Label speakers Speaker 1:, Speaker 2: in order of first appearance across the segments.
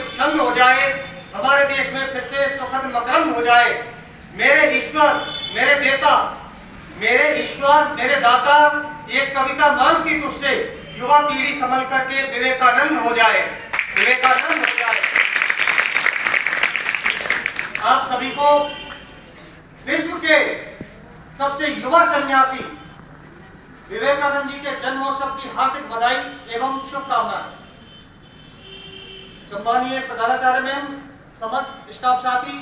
Speaker 1: क्षंग हो जाए, हमारे देश में फिर से सुखद मकरंद हो जाए। मेरे ईश्वर, मेरे देता, मेरे ईश्वर, मेरे दाता, एक कविता मांगती तुझसे, युवा पीढ़ी संभल करके विवेकानंद हो जाए, विवेकानंद हो जाए। आप सभी को विश्व के सबसे युवा सन्यासी विवेकानंद जी के जन्मोत्सव की हार्दिक बधाई एवं शुभकामनाएं। सम्मानीय प्रधानाचार्य मैम, समस्त स्टाफ साथी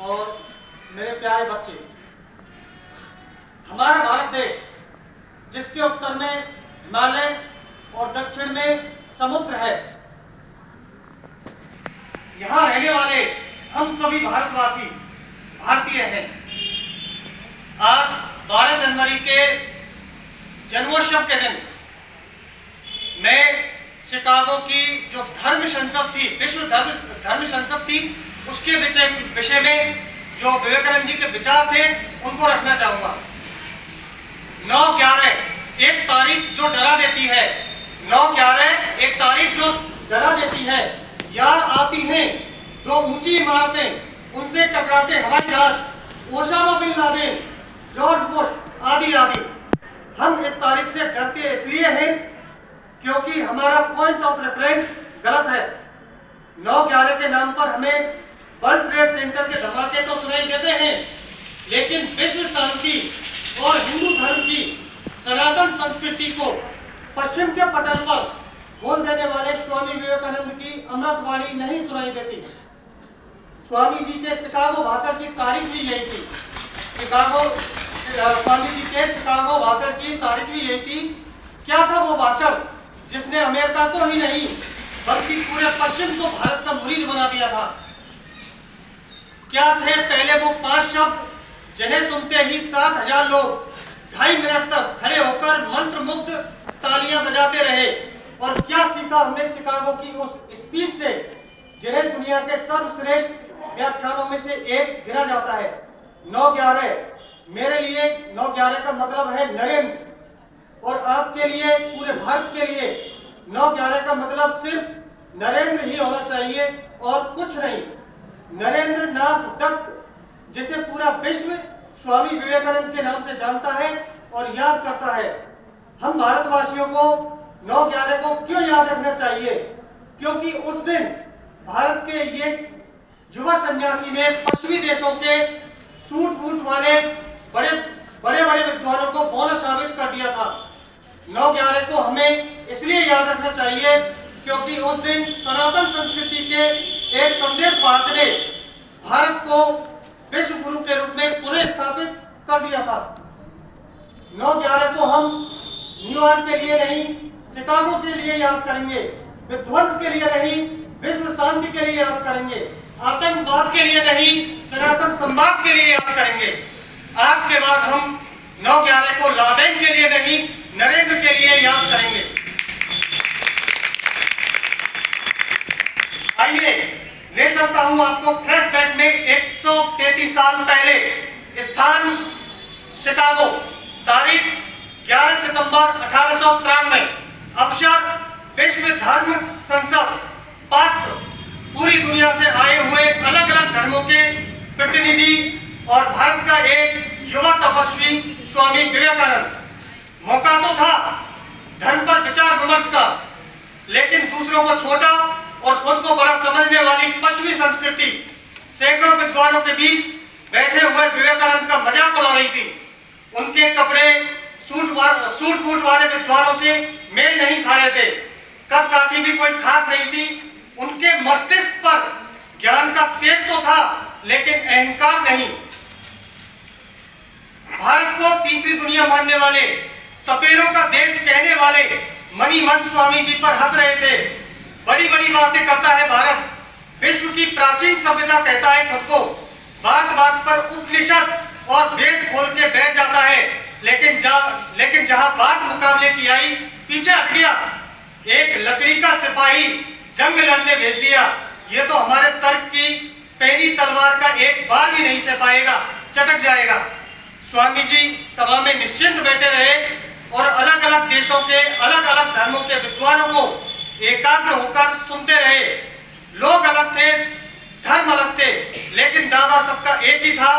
Speaker 1: और मेरे प्यारे बच्चे, हमारा भारत देश जिसके उत्तर में हिमालय और दक्षिण में समुद्र है, यहाँ रहने वाले हम सभी भारतवासी भारतीय हैं। आज 12 जनवरी के जन्मोत्सव के दिन मैं शिकागो की जो धर्म संसद थी, विश्व धर्म संसद थी, उसके विषय में जो विवेकानंद जी के विचार थे उनको रखना चाहूंगा। 9/11 एक तारीख जो डरा देती है, 9/11 एक तारीख जो डरा देती है। याद आती हैं दो ऊंची इमारतें, उनसे टकराते हवाई जहाज, Osama bin Laden, George Bush आदि आदि। हम इस तारीख से डरते इसलिए हैं क्योंकि हमारा पॉइंट ऑफ रेफरेंस गलत है। 9/11 के नाम पर हमें वर्ल्ड ट्रेड सेंटर के धमाके तो सुनाई देते हैं, लेकिन विश्व शांति और हिंदू धर्म की सनातन संस्कृति को पश्चिम के पटल पर बोल देने वाले स्वामी विवेकानंद की अमृतवाणी नहीं सुनाई देती। स्वामी जी के शिकागो भाषण की तारीख भी यही थी। स्वामी जी के शिकागो भाषण की तारीख भी यही थी। क्या था वो भाषण जिसने अमेरिका को ही नहीं बल्कि पूरे पश्चिम को भारत का मुरीद बना दिया था? क्या थे पहले वो 5 शब्द जिन्हें सुनते ही 7,000 लोग 2.5 मिनट तक खड़े होकर मंत्र मुग्ध तालियां बजाते रहे? और क्या सीखा हमने शिकागो की उस स्पीच से, जिन्हें दुनिया के सर्वश्रेष्ठ व्याख्यानों में से एक गिना जाता है? 9/11 मेरे लिए 9/11 का मतलब है नरेंद्र, और आपके लिए, पूरे भारत के लिए 9/11 का मतलब सिर्फ नरेंद्र ही होना चाहिए और कुछ नहीं। नरेंद्र नाथ दत्त, जिसे पूरा विश्व स्वामी विवेकानंद के नाम से जानता है और याद करता है। हम भारतवासियों को 9/11 को क्यों याद रखना चाहिए? क्योंकि उस दिन भारत के ये युवा सन्यासी ने पश्चिमी देशों के सूट बूट वाले बड़े विद्वानों को बौना साबित कर दिया था। 9/11 को हमें इसलिए याद रखना चाहिए क्योंकि उस दिन सनातन संस्कृति के एक संदेश वाहक ने भारत को विश्व गुरु के रूप में पुनः स्थापित कर दिया था। 9/11 को हम न्यूयॉर्क के लिए नहीं, शिकागो के लिए याद करेंगे, विध्वंस के लिए नहीं, विश्व शांति के लिए याद करेंगे, आतंकवाद के लिए नहीं, सनातन संवाद के लिए याद करेंगे। आज के बाद हम 9/11 को लादेन के लिए नहीं, नरेंद्र के लिए याद करेंगे। आइए ले चलता हूं आपको फ्लैशबैक में 133 साल पहले। स्थान शिकागो, तारीख 11 सितंबर 1893। अवसर विश्व धर्म संसद। पात्र पूरी दुनिया से आए हुए अलग अलग धर्मों के प्रतिनिधि और भारत का एक युवा तपस्वी स्वामी विवेकानंद। मौका तो था धर्म पर विचार विमर्श का, लेकिन दूसरों को छोटा और खुद को बड़ा समझने वाली पश्चिमी संस्कृति सैकड़ों विद्वानों के बीच बैठे हुए विवेकानंद का मजाक उड़ा रही थी। उनके कपड़े सूट बूट वाले विद्वानों से मेल नहीं खा रहे थे, कद काठी भी कोई खास नहीं थी। उनके मस्तिष्क पर ज्ञान का तेज तो था, लेकिन अहंकार नहीं। भारत को तीसरी दुनिया मानने वाले, सपेरों का देश कहने वाले मनी मन स्वामी जी पर हंस रहे थे। बड़ी बड़ी बातें करता है भारत, विश्व की प्राचीन सभ्यता कहता है खुद को। बात बात पर उपनिषद और वेद खोल के बैठ जाता है, लेकिन जहां बात मुकाबले की आई, पीछे हट गया। एक लकड़ी का सिपाही जंग लड़ने भेज दिया। ये तो हमारे तर्क की पैनी तलवार का एक बार भी नहीं सह पाएगा, चटक जाएगा। स्वामी जी सभा में निश्चिंत बैठे रहे और अलग अलग देशों के अलग अलग धर्मों के विद्वानों को एकाग्र होकर सुनते रहे। लोग अलग थे, धर्म अलग थे, लेकिन दावा सबका एक ही था,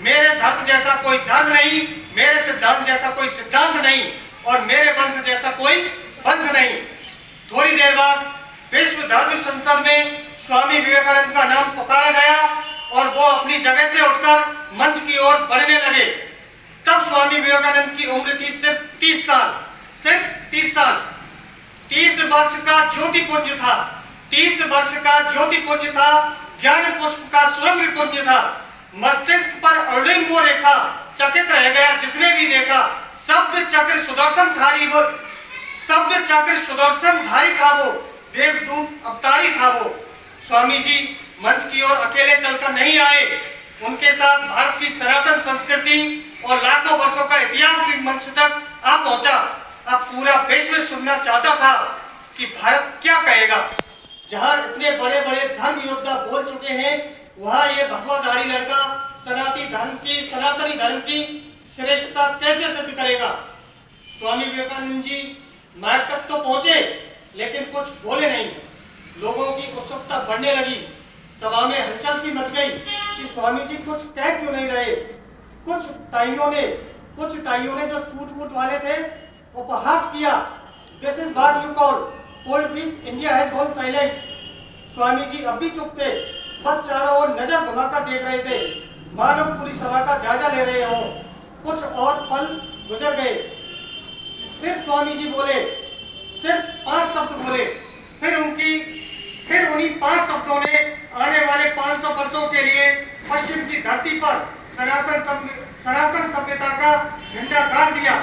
Speaker 1: मेरे धर्म जैसा कोई धर्म नहीं, मेरे सिद्धांत जैसा कोई सिद्धांत नहीं, और मेरे वंश जैसा कोई वंश नहीं। थोड़ी देर बाद विश्व धर्म संसद में स्वामी विवेकानंद का नाम पुकारा गया और वो अपनी जगह से उठकर मंच की ओर बढ़ने लगे। तब स्वामी विवेकानंद की उम्र थी सिर्फ 30 साल, सिर्फ 30 साल। 30 वर्ष का ज्योतिपुंज था, 30 वर्ष का ज्योतिपुंज था, ज्ञान पुष्प का सुरंग कुंज था। मस्तिष्क पर अरुणिम वो रेखा, चकित रह गया जिसने भी देखा। शब्द चक्र सुदर्शन धारी था वो, देवदूत अवतारी था वो। स्वामी जी मंच की ओर अकेले चलकर नहीं आए, उनके साथ भारत की सनातन संस्कृति और लाखों वर्षों का इतिहास भी मंच तक आ पहुंचा। अब पूरा विश्व सुनना चाहता था कि भारत क्या कहेगा। जहां इतने बड़े बड़े धर्म योद्धा बोल चुके हैं, वहां ये भगवाधारी लड़का सनातनी धर्म की श्रेष्ठता कैसे सिद्ध करेगा। स्वामी विवेकानंद जी माइक तक तो पहुंचे, लेकिन कुछ बोले नहीं। लोगों की उत्सुकता बढ़ने लगी, सभा में हलचल सी मच गई कि स्वामी जी कुछ कह क्यों नहीं रहे। कुछ ताइयों ने जो सूट बूट वाले थे उपहास किया, this is what you call cold feet, India has gone silent. Swami ji अब भी चुप थे, बस चारों ओर नजर घुमाकर देख रहे थे, मानो पूरी सभा का जायजा ले रहे हो। कुछ और पल गुजर गए, फिर स्वामी जी बोले, सिर्फ 5 शब्द बोले। फिर उन्हीं 5 शब्दों ने आने वाले 500 वर्षों के लिए पश्चिम की धरती पर सनातन सभ्यता का झंडा गाड़ दिया।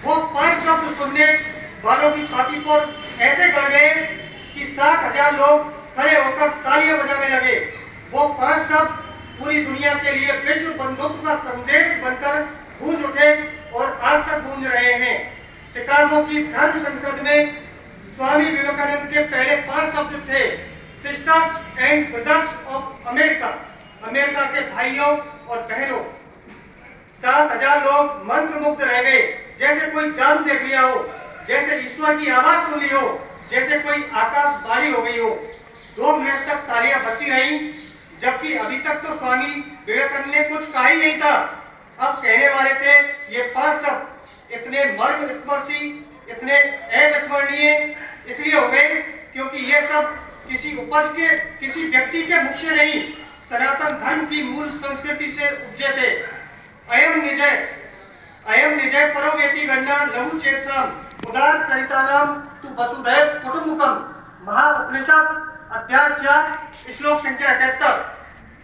Speaker 1: वो 5 शब्द सुनने वालों की छाती पर ऐसे गड़ गए कि 60,000 लोग खड़े होकर तालियां बजाने लगे। वो 5 शब्द पूरी दुनिया के लिए विश्व बंधुत्व का संदेश बनकर गूंज उठे और आज तक गूंज रहे हैं। शिकागो की धर्म संसद में स्वामी विवेकानंद के पहले 5 शब्द थे, sisters and brothers of America, America के भाइयों और बहनों। 7,000 लोग मंत्रमुग्ध रह गए, जैसे कोई जादू देख लिया हो, जैसे ईश्वर की आवाज सुन ली हो, जैसे कोई आकाशवाणी हो गई हो। 2 मिनट तक तालियां बजती रहीं, जबकि अभी तक तो स्वामी विवेकानंद ने कुछ कहा ही नहीं था। अब कहने वाले थे ये 5 शब्द इतने मर्म स्पर्शी, इतने अविस्मरणीय इसलिए हो गए क्योंकि ये सब किसी व्यक्ति के मुख से नहीं, सनातन धर्म की मूल संस्कृति से उपजे थे। अयम निजय परोवेति गणना लघु चेतसाम उदार चरितानाम तु वसुधैव कुटुम्बकम, महाउपनिषद अध्याय 4 श्लोक संख्या 71।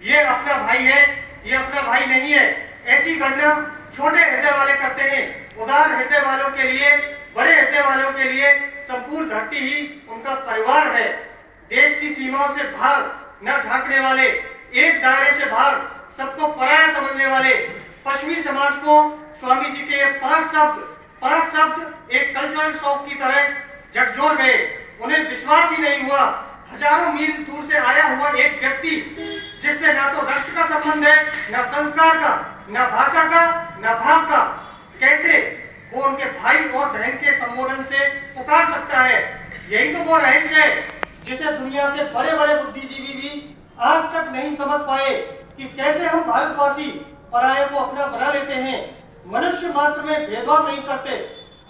Speaker 1: ये अपना भाई है, ये अपना भाई नहीं है, ऐसी गणना छोटे हृदय वाले करते हैं। उदार हृदय वालों के लिए, बड़े हृदय वालों के लिए संपूर्ण धरती ही उनका परिवार है। देश की सीमाओं से बाहर न झांकने वाले, एक दायरे से बाहर सबको पराया समझने वाले पश्चिमी समाज को स्वामी जी के 5 शब्द एक कल्चरल शॉक की तरह झकझोर गए। उन्हें विश्वास ही नहीं हुआ, हजारों मील दूर से आया हुआ एक व्यक्ति जिससे ना तो रक्त का संबंध है, ना संस्कार का, ना भाषा का, ना भाव का, कैसे वो उनके भाई और बहन के संबोधन से पुकार सकता है। यही तो वो रहस्य है जिसे दुनिया के बड़े बड़े बुद्धिजीवी भी आज तक नहीं समझ पाए कि कैसे हम भारतवासी पराये को अपना बना लेते हैं, मनुष्य मात्र में भेदभाव नहीं करते,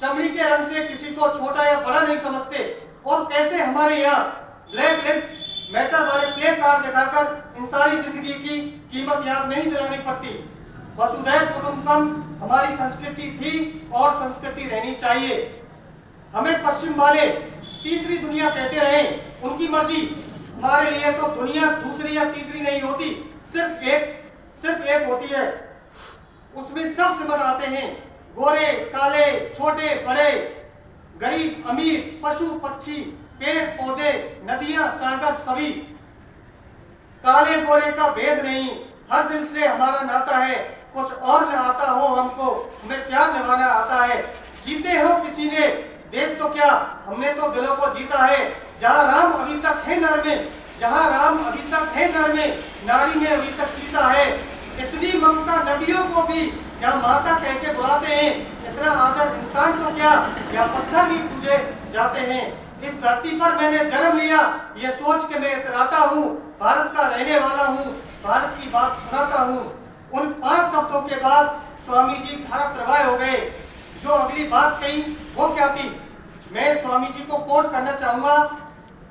Speaker 1: चमड़ी के रंग से किसी को छोटा या बड़ा नहीं समझते, और कैसे हमारे यहाँ ब्लैक लिव्स मैटर वाले प्ले कार्ड दिखाकर इंसानी जिंदगी की कीमत याद नहीं दिलानी पड़ती। वसुधैव कुटुम्बकम हमारी संस्कृति थी और संस्कृति रहनी चाहिए। हमें पश्चिम वाले तीसरी दुनिया कहते रहे, उनकी मर्जी। हमारे लिए तो दुनिया दूसरी या तीसरी नहीं होती, सिर्फ एक होती है। उसमें सब सिमट आते हैं, गोरे काले, छोटे बड़े, गरीब अमीर, पशु पक्षी, पेड़ पौधे, नदियां सागर सभी। काले गोरे का भेद नहीं, हर दिल से हमारा नाता है। कुछ और न आता हो हमको, हमें प्यार निभाना आता है। जीते हो किसी ने देश तो क्या, हमने तो दिलों को जीता है। जहाँ राम अभी तक है नर में, जहाँ राम अभी तक है नर में, नारी में अभी तक सीता है। इतनी ममता नदियों को भी जहाँ माता कह के बुलाते हैं, इतना आदर इंसान तो क्या, यहाँ पत्थर भी पूजे जाते हैं। इस धरती पर मैंने जन्म लिया, ये सोच के मैं इतराता हूँ, भारत का रहने वाला हूँ, भारत की बात सुनाता हूँ। उन 5 शब्दों के बाद स्वामी जी धारा प्रवाह हो गए। जो अगली बात कही वो क्या थी, मैं स्वामी जी को कोट करना चाहूंगा।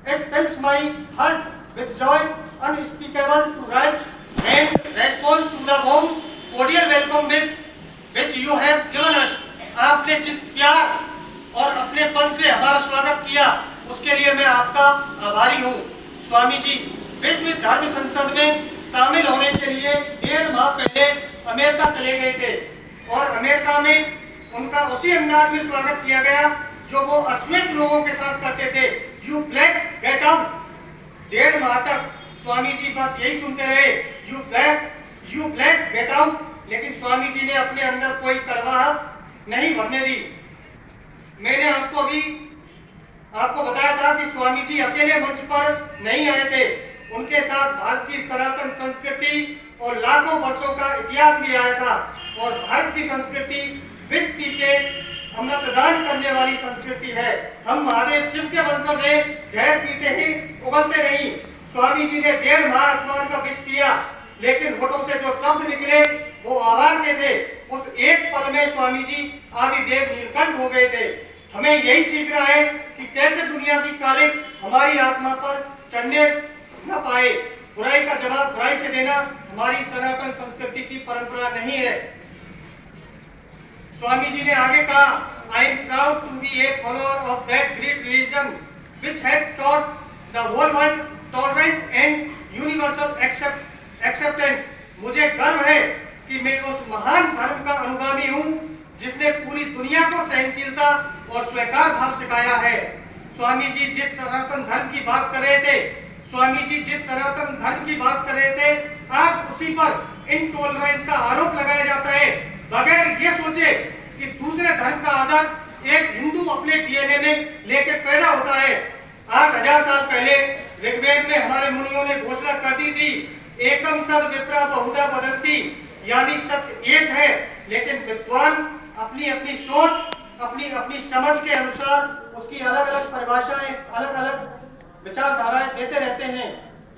Speaker 1: It fills my heart with joy unspeakable to write and response to the warm cordial welcome which you have given us. आपने जिस प्यार और अपनेपन से हमारा स्वागत किया उसके लिए मैं आपका आभारी हूँ। स्वामी जी विश्व धर्म संसद में शामिल होने के लिए 1.5 माह पहले अमेरिका चले गए थे और अमेरिका में उनका उसी अंदाज में स्वागत किया गया जो वो अश्वेत लोगों के साथ करते थे। You black get out. 1.5 माह तक स्वामी जी बस यही सुनते रहे, यू ब्लैक गेट आउट। लेकिन स्वामी जी ने अपने अंदर कोई कड़वाहट नहीं भरने दी। मैंने आपको बताया था कि स्वामी जी अकेले मंच पर नहीं आए थे, उनके साथ भारत की सनातन संस्कृति और लाखों वर्षों का इतिहास भी आया था। और भारत की संस्कृति विश्व के अमृतदान करने वाली संस्कृति है। हम महादेव शिव के वंशज हैं, जहर पीते ही उगलते नहीं। स्वामी जी ने 1.5 माह अपमान का विष पिया, लेकिन होठों से जो शब्द निकले वो आवाज के थे। उस एक पल में स्वामी जी आदिदेव नीलकंठ हो गए थे। हमें यही सीखना है कि कैसे दुनिया की कालिक हमारी आत्मा पर चढ़ने न पाए। बुराई का जवाब बुराई से देना हमारी सनातन संस्कृति की परंपरा नहीं है। स्वामी जी ने आगे कहा, I am proud to be a follower of that great religion which has taught the whole world tolerance and universal acceptance. मुझे गर्व है कि मैं उस महान धर्म का अनुगामी हूँ जिसने पूरी दुनिया को सहनशीलता और स्वीकार भाव सिखाया है। स्वामी जी जिस सनातन धर्म की बात कर रहे थे, आज उसी पर इनटॉलरेंस का आरोप लगाया जाता है, बगैर ये सोचे कि दूसरे धर्म का आदर एक हिंदू अपने डीएनए में लेके पैदा होता है। 8000 साल पहले ऋग्वेद में हमारे मुनियों ने घोषणा कर दी थी, एकम सद विप्रा बहुधा वदन्ति, यानी सत्य एक है, लेकिन विद्वान अपनी अपनी सोच, अपनी अपनी समझ के अनुसार उसकी अलग अलग परिभाषाएं, अलग अलग विचारधाराएं देते रहते हैं।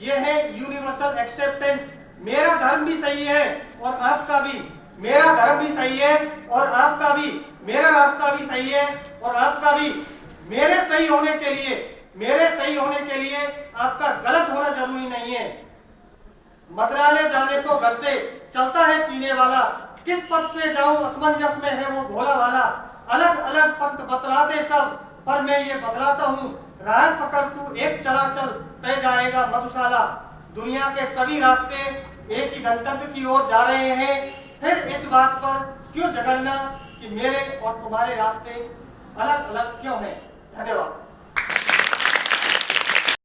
Speaker 1: यह है यूनिवर्सल एक्सेप्टेंस। मेरा धर्म भी सही है और आपका भी, मेरा धर्म भी सही है और आपका भी, मेरा रास्ता भी सही है और आपका भी। मेरे सही होने के लिए आपका गलत होना जरूरी नहीं है। मंत्रालय जाने को घर से चलता है पीने वाला, किस पद से जाऊं असमंजस में है वो भोला वाला। अलग अलग पद बतलाते सब, पर मैं ये बतलाता हूँ, राह पकड़ तू एक चला चल, तय जाएगा मधुशाला। दुनिया के सभी रास्ते एक ही गंतव्य की ओर जा रहे हैं, फिर इस बात पर क्यों झगड़ना कि मेरे और तुम्हारे रास्ते अलग अलग क्यों हैं। धन्यवाद।